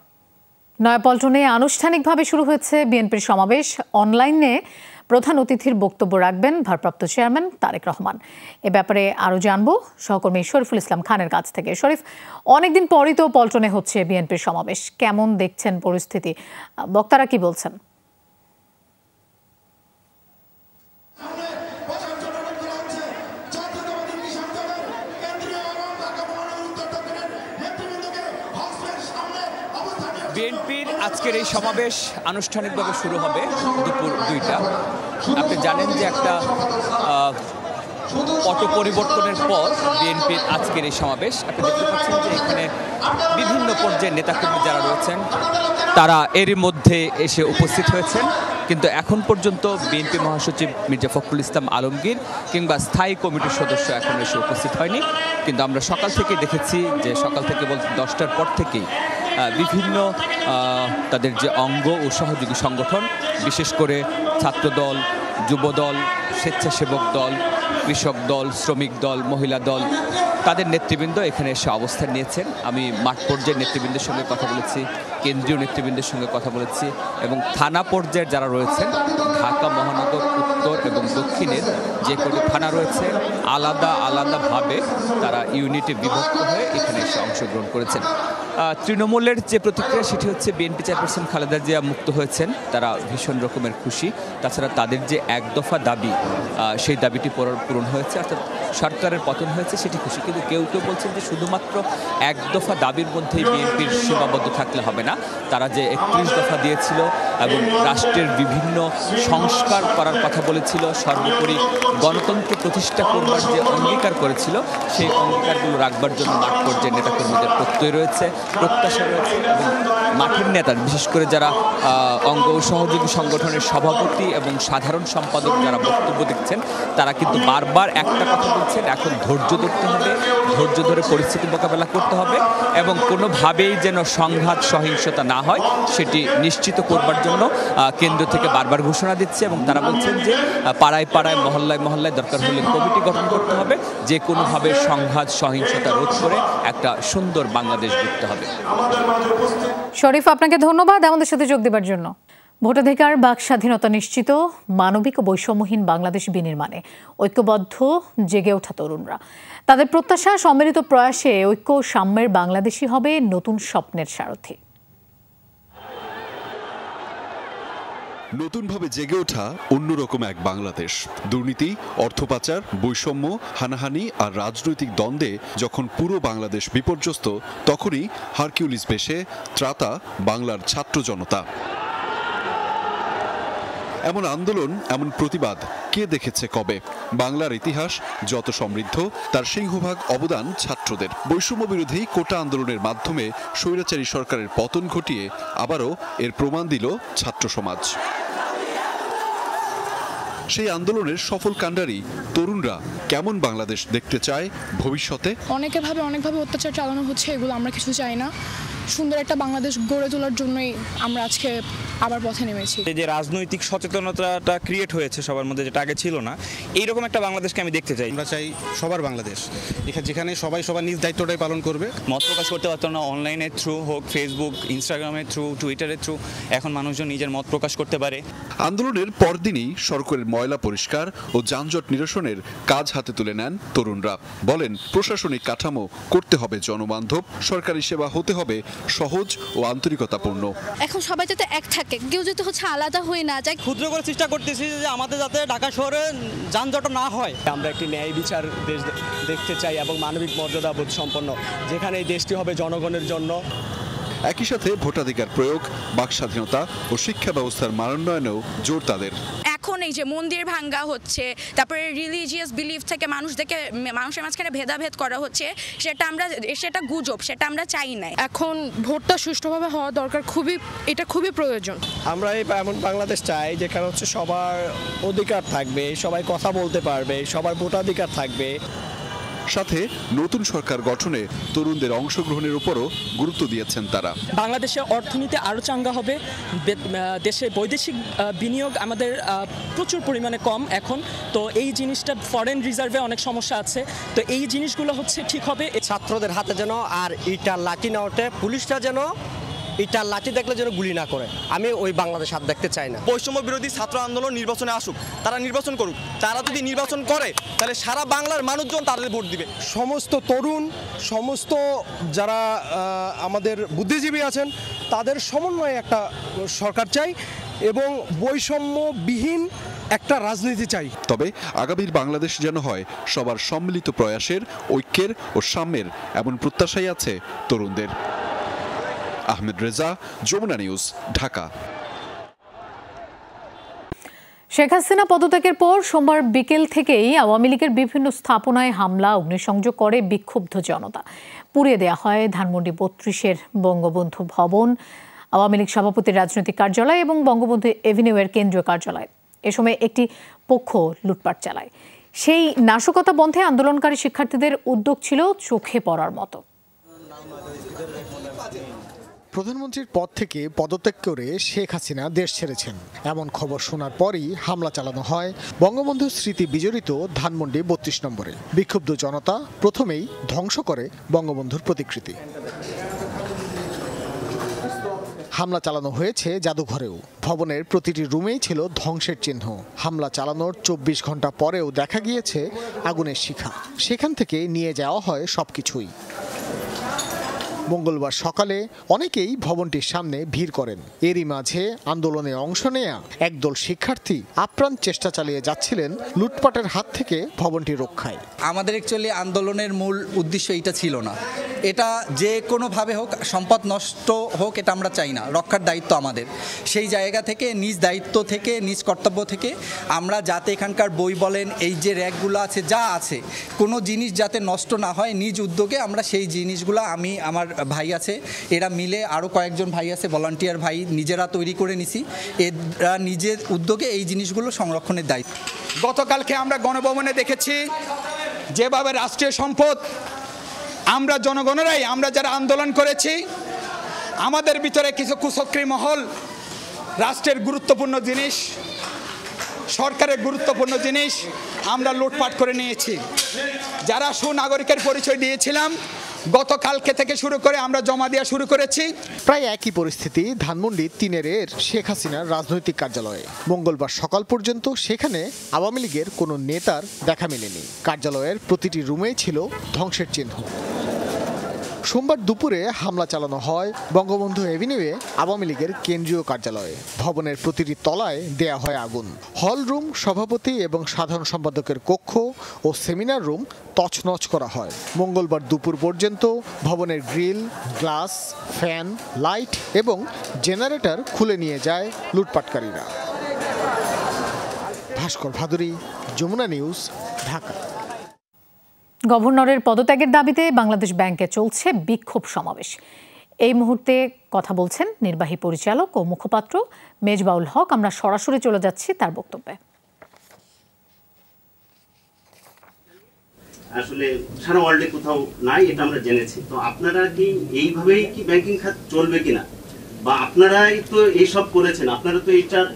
নয়াপল্টনে আনুষ্ঠানিকভাবে শুরু হয়েছে বিএনপির সমাবেশ। অনলাইনে প্রধান অতিথির বক্তব্য রাখবেন ভারপ্রাপ্ত চেয়ারম্যান তারেক রহমান। এ ব্যাপারে আরও জানবো সহকর্মী শরীফুল ইসলাম খানের কাছ থেকে। শরীফ, অনেকদিন পরই তো পল্টনে হচ্ছে বিএনপির সমাবেশ, কেমন দেখছেন পরিস্থিতি, বক্তারা কি বলছেন? বিএনপির আজকের এই সমাবেশ আনুষ্ঠানিকভাবে শুরু হবে দুপুর 2টা। আপনি জানেন যে একটা পট পরিবর্তনের পর বিএনপির আজকের এই সমাবেশ। আপনি দেখতে পাচ্ছেন যে এখানে বিভিন্ন পর্যায়ের নেতাকর্মী যারা রয়েছেন তারা এরই মধ্যে এসে উপস্থিত হয়েছেন, কিন্তু এখন পর্যন্ত বিএনপি মহাসচিব মির্জা ফখরুল ইসলাম আলমগীর কিংবা স্থায়ী কমিটির সদস্য এখন এসে উপস্থিত হয়নি। কিন্তু আমরা সকাল থেকে দেখেছি যে সকাল থেকে বলতে 10টার পর থেকেই বিভিন্ন তাদের যে অঙ্গ ও সহযোগী সংগঠন, বিশেষ করে ছাত্রদল, যুবদল, স্বেচ্ছাসেবক দল, কৃষক দল, শ্রমিক দল, মহিলা দল, তাদের নেতৃবৃন্দ এখানে এসে অবস্থান নিয়েছেন। আমি মাঠ পর্যায়ের নেতৃবৃন্দের সঙ্গে কথা বলেছি, কেন্দ্রীয় নেতৃবৃন্দের সঙ্গে কথা বলেছি এবং থানা পর্যায়ের যারা রয়েছেন, ঢাকা মহানগর উত্তর এবং দক্ষিণের যে কটি থানা রয়েছে, আলাদা আলাদাভাবে তারা ইউনিটে বিভক্ত হয়ে এখানে এসে অংশগ্রহণ করেছেন। তৃণমূলের যে প্রতিক্রিয়া সেটি হচ্ছে বিএনপি চেয়ারপারসন খালেদা জিয়া মুক্ত হয়েছেন, তারা ভীষণ রকমের খুশি। তাছাড়া তাদের যে এক দফা দাবি, সেই দাবিটি পূরণ হয়েছে, অর্থাৎ সরকারের পতন হয়েছে, সেটি খুশি। কিন্তু কেউ কেউ বলছেন যে শুধুমাত্র এক দফা দাবির মধ্যেই বিএনপির সীমাবদ্ধ থাকলে হবে না। তারা যে 31 দফা দিয়েছিল এবং রাষ্ট্রের বিভিন্ন সংস্কার করার কথা বলেছিল, সর্বোপরি গণতন্ত্র প্রতিষ্ঠা করবার যে অঙ্গীকার করেছিল সেই অঙ্গীকারগুলো রাখবার জন্য মাঠ পর্যায়ে নেতাকর্মীদের প্রত্যয় রয়েছে, প্রত্যাশা রয়েছে। এবং মাঠের নেতা, বিশেষ করে যারা অঙ্গ সহযোগী সংগঠনের সভাপতি এবং সাধারণ সম্পাদক যারা বক্তব্য দিচ্ছেন, তারা কিন্তু বারবার একটা কথা বলছেন, এখন ধৈর্য ধরতে হবে, ধৈর্য ধরে পরিস্থিতি মোকাবেলা করতে হবে এবং কোনোভাবেই যেন সংঘাত সহিংসতা না হয় সেটি নিশ্চিত করবার জন্য কেন্দ্র থেকে বারবার ঘোষণা দিচ্ছে। এবং তারা বলছেন যে পাড়ায় পাড়ায়, মহল্লায় মহল্লায় দরকার হলে কমিটি গঠন করতে হবে, যে কোনোভাবে সংঘাত সহিংসতা রোধ করে একটা সুন্দর বাংলাদেশ গড়তে হবে। শরীফ, আপনাকে ধন্যবাদ আমাদের সাথে যোগ দেবার জন্য। ভোটাধিকার, বাক স্বাধীনতা নিশ্চিত, মানবিক ও বৈষম্যহীন বাংলাদেশ বিনির্মাণে ঐক্যবদ্ধ জেগে ওঠা তরুণরা। তাদের প্রত্যাশা, সম্মিলিত প্রয়াসে ঐক্য ও সাম্যের বাংলাদেশই হবে নতুন স্বপ্নের সারথি। নতুনভাবে জেগে ওঠা অন্যরকম এক বাংলাদেশ। দুর্নীতি, অর্থপাচার, বৈষম্য, হানাহানি আর রাজনৈতিক দ্বন্দ্বে যখন পুরো বাংলাদেশ বিপর্যস্ত, তখনই হারকিউলিস বেশে ত্রাতা বাংলার ছাত্র জনতা। এমন আন্দোলন, এমন প্রতিবাদ কে দেখেছে কবে? বাংলার ইতিহাস যত সমৃদ্ধ, তার সিংহভাগ অবদান ছাত্রদের। বৈষম্য বিরোধী কোটা আন্দোলনের মাধ্যমে স্বৈরাচারী সরকারের পতন ঘটিয়ে আবারও এর প্রমাণ দিল ছাত্র সমাজ। সেই আন্দোলনের সফল কাণ্ডারি তরুণরা কেমন বাংলাদেশ দেখতে চায় ভবিষ্যতে? অনেকভাবে অত্যাচার চালানো হচ্ছে, এগুলো আমরা কিছু চাই না। সুন্দর একটা বাংলাদেশ গড়ে তোলার জন্যই আমরা আজকে আবার পথে নেমেছি। যে রাজনৈতিক সচেতনতাটা ক্রিয়েট হয়েছে সবার মধ্যে, যেটা আগে ছিল না, এইরকম একটা বাংলাদেশকে আমি দেখতে চাই। আমরা চাই সবার বাংলাদেশ, যেখানে সবাই সবার নিজ দায়িত্বটাই পালন করবে। মত প্রকাশ করতে পারতো না, অনলাইনের থ্রু হোক, ফেসবুক, ইনস্টাগ্রামের থ্রু, টুইটারের থ্রু, এখন মানুষজন নিজের মত প্রকাশ করতে পারে। আন্দোলনের পরদিনই সড়কের ময়লা পরিষ্কার ও যানজট নিরসনের কাজ হাতে তুলে নেন তরুণরা। বলেন, প্রশাসনিক কাঠামো করতে হবে জনবান্ধব, সরকারি সেবা হতে হবে সহজ ও আন্তরিকতাপূর্ণ। এখন সবাই যাতে এক থাকে, কেউ যাতে আলাদা হয়ে না যায়। ক্ষুদ্র করে চেষ্টা করতেছি যে আমাদের যাতে ঢাকা শহরে যানজট না হয়। আমরা একটি ন্যায় বিচার দেশ দেখতে চাই এবং মানবিক মর্যাদা বোধ সম্পন্ন, যেখানে এই দেশটি হবে জনগণের জন্য। একই সাথে ভোটাধিকার প্রয়োগ, বাক স্বাধীনতা ও শিক্ষা ব্যবস্থার মানোন্নয়নেও জোর তাদের। এখন এই যে মন্দির ভাঙ্গা হচ্ছে, তারপরে রিলিজিয়াস বিলিফ থেকে মানুষের মাঝখানে ভেদাভেদ করা হচ্ছে, সেটা গুজব, সেটা আমরা চাই না। এখন ভোটটা সুষ্ঠুভাবে হওয়া দরকার, এটা খুবই প্রয়োজন। আমরা এমন বাংলাদেশ চাই যেখানে সবার অধিকার থাকবে, সবাই কথা বলতে পারবে, সবার ভোটাধিকার থাকবে। সাথে নতুন সরকার গঠনে তরুণদের অংশগ্রহণের উপরও গুরুত্ব দিয়েছেন তারা। বাংলাদেশের অর্থনীতি আরও চাঙ্গা হবে, দেশে বৈদেশিক বিনিয়োগ আমাদের প্রচুর পরিমাণে কম এখন, তো এই জিনিসটা ফরেন রিজার্ভে অনেক সমস্যা আছে, তো এই জিনিসগুলো ঠিক হবে। ছাত্রদের হাতে যেন আর ইটার লাঠি না ওঠে, পুলিশটা যেন ইটার লাঠি দেখলে যেন গুলি না করে। আমি ওই বাংলাদেশ হাত দেখতে চাই না। বৈষম্য বিরোধী ছাত্র আন্দোলন নির্বাচনে আসুক, তারা নির্বাচন করুক। তারা যদি নির্বাচন করে তাহলে সারা বাংলার মানুষজন তাদের ভোট দিবে। সমস্ত তরুণ, সমস্ত যারা আমাদের বুদ্ধিজীবী আছেন, তাদের সমন্বয়ে একটা সরকার চাই এবং বৈষম্যবিহীন একটা রাজনীতি চাই। তবে আগামীর বাংলাদেশ যেন হয় সবার সম্মিলিত প্রয়াসের, ঐক্যের ও সাম্যের, এমন প্রত্যাশাই আছে তরুণদের। আহমেদ রেজা, যমুনা নিউজ, ঢাকা। শেখ হাসিনা পদত্যাগের পর সোমবার বিকেল থেকেই আওয়ামী লীগের বিভিন্ন স্থাপনায় হামলা, অগ্নিসংযোগ করে বিক্ষুব্ধ জনতা। পুড়িয়ে দেওয়া হয় ধানমন্ডি 32-এর বঙ্গবন্ধু ভবন, আওয়ামী লীগ সভাপতির রাজনৈতিক কার্যালয় এবং বঙ্গবন্ধু এভিনিউয়ের কেন্দ্রীয় কার্যালয়। এ সময় একটি পক্ষ লুটপাট চালায়। সেই নাশকতা বন্ধে আন্দোলনকারী শিক্ষার্থীদের উদ্যোগ ছিল চোখে পড়ার মতো। প্রধানমন্ত্রীর পদ থেকে পদত্যাগ করে শেখ হাসিনা দেশ ছেড়েছেন এমন খবর শোনার পরই হামলা চালানো হয় বঙ্গবন্ধু স্মৃতি বিজড়িত ধানমন্ডি 32 নম্বরে। বিক্ষুব্ধ জনতা প্রথমেই ধ্বংস করে বঙ্গবন্ধুর প্রতিকৃতি। হামলা চালানো হয়েছে জাদুঘরেও। ভবনের প্রতিটি রুমেই ছিল ধ্বংসের চিহ্ন। হামলা চালানোর 24 ঘন্টা পরেও দেখা গিয়েছে আগুনের শিখা। সেখান থেকে নিয়ে যাওয়া হয় সবকিছুই। মঙ্গলবার সকালে অনেকেই ভবনটির সামনে ভিড় করেন। এরই মাঝে আন্দোলনে অংশ নেয়া একদল শিক্ষার্থী আপ্রাণ চেষ্টা চালিয়ে যাচ্ছিলেন লুটপাটের হাত থেকে ভবনটি রক্ষায়। আমাদের অ্যাকচুয়ালি আন্দোলনের মূল উদ্দেশ্য এটা ছিল না, এটা যে কোনোভাবে হোক, সম্পদ নষ্ট হোক, এটা আমরা চাই না। রক্ষার দায়িত্ব আমাদের। সেই জায়গা থেকে, নিজ দায়িত্ব থেকে, নিজ কর্তব্য থেকে আমরা যাতে এখানকার বই বলেন, এই যে র্যাকগুলো আছে, যা আছে, কোনো জিনিস যাতে নষ্ট না হয়, নিজ উদ্যোগে আমরা সেই জিনিসগুলো, আমি, আমার ভাই আছে, এরা মিলে, আরও কয়েকজন ভাই আছে, ভলান্টিয়ার ভাই, নিজেরা তৈরি করে নিছি। এরা নিজের উদ্যোগে এই জিনিসগুলো সংরক্ষণের দায়িত্ব। গতকালকে আমরা গণভবনে দেখেছি যেভাবে রাষ্ট্রীয় সম্পদ আমরা জনগণেরাই, আমরা যারা আন্দোলন করেছি, আমাদের ভিতরে কিছু কুচক্রী মহল রাষ্ট্রের গুরুত্বপূর্ণ জিনিস, সরকারের গুরুত্বপূর্ণ জিনিস আমরা লুটপাট করে নিয়েছি। যারা সুনাগরিকের পরিচয় দিয়েছিলাম, গতকালকে থেকে শুরু করে আমরা জমা দেওয়া শুরু করেছি। প্রায় একই পরিস্থিতি ধানমন্ডি ৩-এর শেখ হাসিনার রাজনৈতিক কার্যালয়ে। মঙ্গলবার সকাল পর্যন্ত সেখানে আওয়ামী লীগের কোনো নেতার দেখা মেলেনি। কার্যালয়ের প্রতিটি রুমেই ছিল ধ্বংসের চিহ্ন। সোমবার দুপুরে হামলা চালানো হয় বঙ্গবন্ধু এভিনিউয়ে আওয়ামী লীগের কেন্দ্রীয় কার্যালয়ে। ভবনের প্রতিটি তলায় দেয়া হয় আগুন। হল রুম, সভাপতি এবং সাধারণ সম্পাদকের কক্ষ ও সেমিনার রুম তছনছ করা হয়। মঙ্গলবার দুপুর পর্যন্ত ভবনের গ্রিল, গ্লাস, ফ্যান, লাইট এবং জেনারেটর খুলে নিয়ে যায় লুটপাটকারীরা। ভাস্কর ভাদুরী, যমুনা নিউজ, ঢাকা। গভর্নরের পদত্যাগের দাবিতে বাংলাদেশ ব্যাংকে চলছে বিক্ষোভ সমাবেশ। এই মুহূর্তে কথা বলছেন নির্বাহী পরিচালক ও মুখপাত্র মেজবাউল হক। আমরা সরাসরি চলে যাচ্ছি তার বক্তব্যে। আসলে সারা ওয়ার্ল্ডে কোথাও নাই, এটা আমরা জেনেছি। তো আপনারা কি এইভাবেই কি ব্যাংকিং খাত চলবে কিনা, বা আপনারাই তো এইসব করেছেন, আপনারা তো এইটার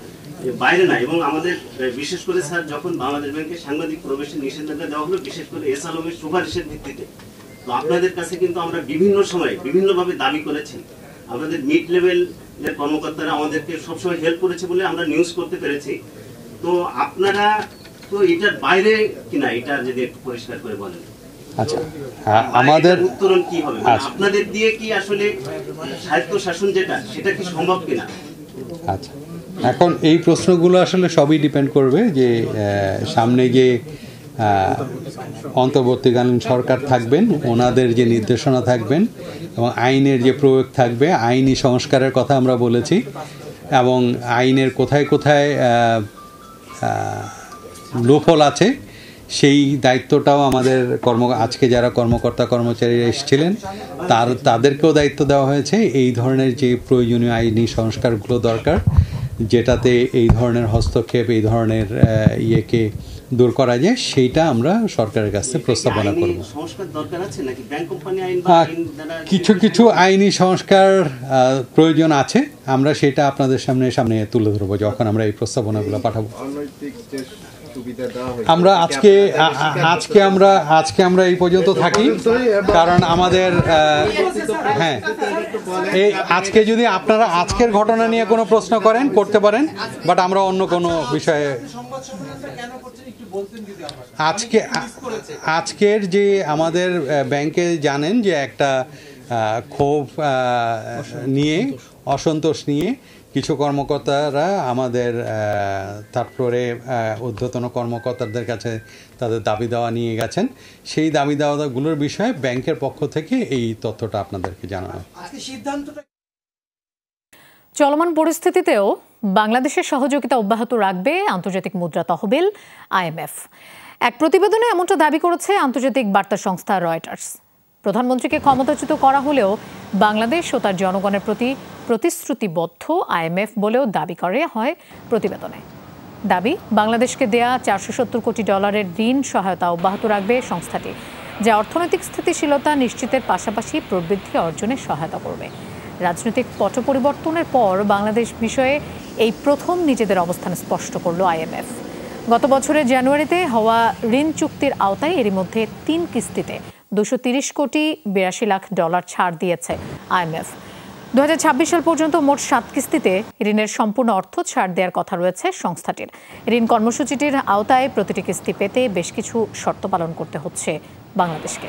বাইরে না। এবং আমাদের বিশেষ করে স্যার, যখন বাংলাদেশ ব্যাংকে সাংবাদিক প্রবেশের নিষেধাজ্ঞা দেওয়া হলো, বিশেষ করে এস আলমের সুপারিশের ভিত্তিতে, তো আপনাদের কাছে কিন্তু আমরা বিভিন্ন সময় বিভিন্নভাবে দাবি করেছি। আমাদের মিড লেভেলের কর্মকর্তারা আমাদেরকে সবসময় হেল্প করেছে বলে আমরা নিউজ করতে পেরেছি। তো আপনারা তো এটার বাইরে কিনা, এটা যদি একটু পরিষ্কার করে বলেন। আচ্ছা, আমাদের উত্তরণ কি হবে, আপনাদের দিয়ে কি আসলে স্বায়ত্ত শাসন যেটা, সেটা কি সম্ভব কিনা? আচ্ছা, এখন এই প্রশ্নগুলো আসলে সবই ডিপেন্ড করবে যে সামনে যে অন্তর্বর্তীকালীন সরকার থাকবেন, ওনাদের যে নির্দেশনা থাকবেন এবং আইনের যে প্রয়োগ থাকবে। আইনি সংস্কারের কথা আমরা বলেছি, এবং আইনের কোথায় কোথায় লোফল আছে সেই দায়িত্বটাও আমাদের আজকে যারা কর্মকর্তা কর্মচারীরা এসেছিলেন তাদেরকেও দায়িত্ব দেওয়া হয়েছে। এই ধরনের যে প্রয়োজনীয় আইনি সংস্কারগুলো দরকার, যেটাতে এই ধরনের হস্তক্ষেপ, এই ধরনের ইয়েকে দূর করা যায়, সেইটা আমরা সরকারের কাছে প্রস্তাবনা করব। কিছু কিছু আইনি সংস্কার প্রয়োজন আছে, আমরা সেটা আপনাদের সামনে তুলে ধরবো যখন আমরা এই প্রস্তাবনাগুলো পাঠাবো। আমরা আজকে আমরা এই পর্যন্ত থাকি, কারণ আমাদের হ্যাঁ, এই আজকে যদি আপনারা আজকের ঘটনা নিয়ে কোনো প্রশ্ন করতে পারেন, বাট আমরা অন্য কোনো বিষয়ে আজকের যে আমাদের ব্যাংকে জানেন যে একটা ক্ষোভ নিয়ে, অসন্তোষ নিয়ে কিছু কর্মকর্তারা আমাদের থার্ড ফ্লোরে ঊর্ধ্বতন কর্মকর্তাদের কাছে তাদের দাবি দেওয়া নিয়ে গেছেন। সেই দাবি দেওয়াগুলোর বিষয়ে ব্যাংকের পক্ষ থেকে এই তথ্যটা আপনাদেরকে জানানো। চলমান পরিস্থিতিতেও বাংলাদেশের সহযোগিতা অব্যাহত রাখবে আন্তর্জাতিক মুদ্রা তহবিল IMF। এক প্রতিবেদনে এমনটা দাবি করেছে আন্তর্জাতিক বার্তা সংস্থা রয়টার্স। প্রধানমন্ত্রীকে ক্ষমতাচ্যুত করা হলেও বাংলাদেশ ও তার জনগণের প্রতি প্রতিশ্রুতিবদ্ধ IMF বলেও দাবি করা হয় প্রতিবেদনে। দাবি, বাংলাদেশকে দেয়া $470 কোটি ঋণ সহায়তা অব্যাহত রাখবে সংস্থাটি, যা অর্থনৈতিক স্থিতিশীলতা নিশ্চিতের পাশাপাশি প্রবৃদ্ধি অর্জনে সহায়তা করবে। রাজনৈতিক পট পরিবর্তনের পর বাংলাদেশ বিষয়ে এই প্রথম নিজেদের অবস্থান স্পষ্ট করল IMF। গত বছরের জানুয়ারিতে হওয়া ঋণ চুক্তির আওতায় এরই মধ্যে 3 কিস্তিতে $230 কোটি $82 লাখ ছাড় দিয়েছে IMF। 2026 সাল পর্যন্ত মোট 7 কিস্তিতে ঋণের সম্পূর্ণ অর্থ ছাড় দেওয়ার কথা রয়েছে সংস্থাটির। ঋণ কর্মসূচিটির আওতায় প্রতিটি কিস্তি পেতে বেশ কিছু শর্ত পালন করতে হচ্ছে বাংলাদেশকে।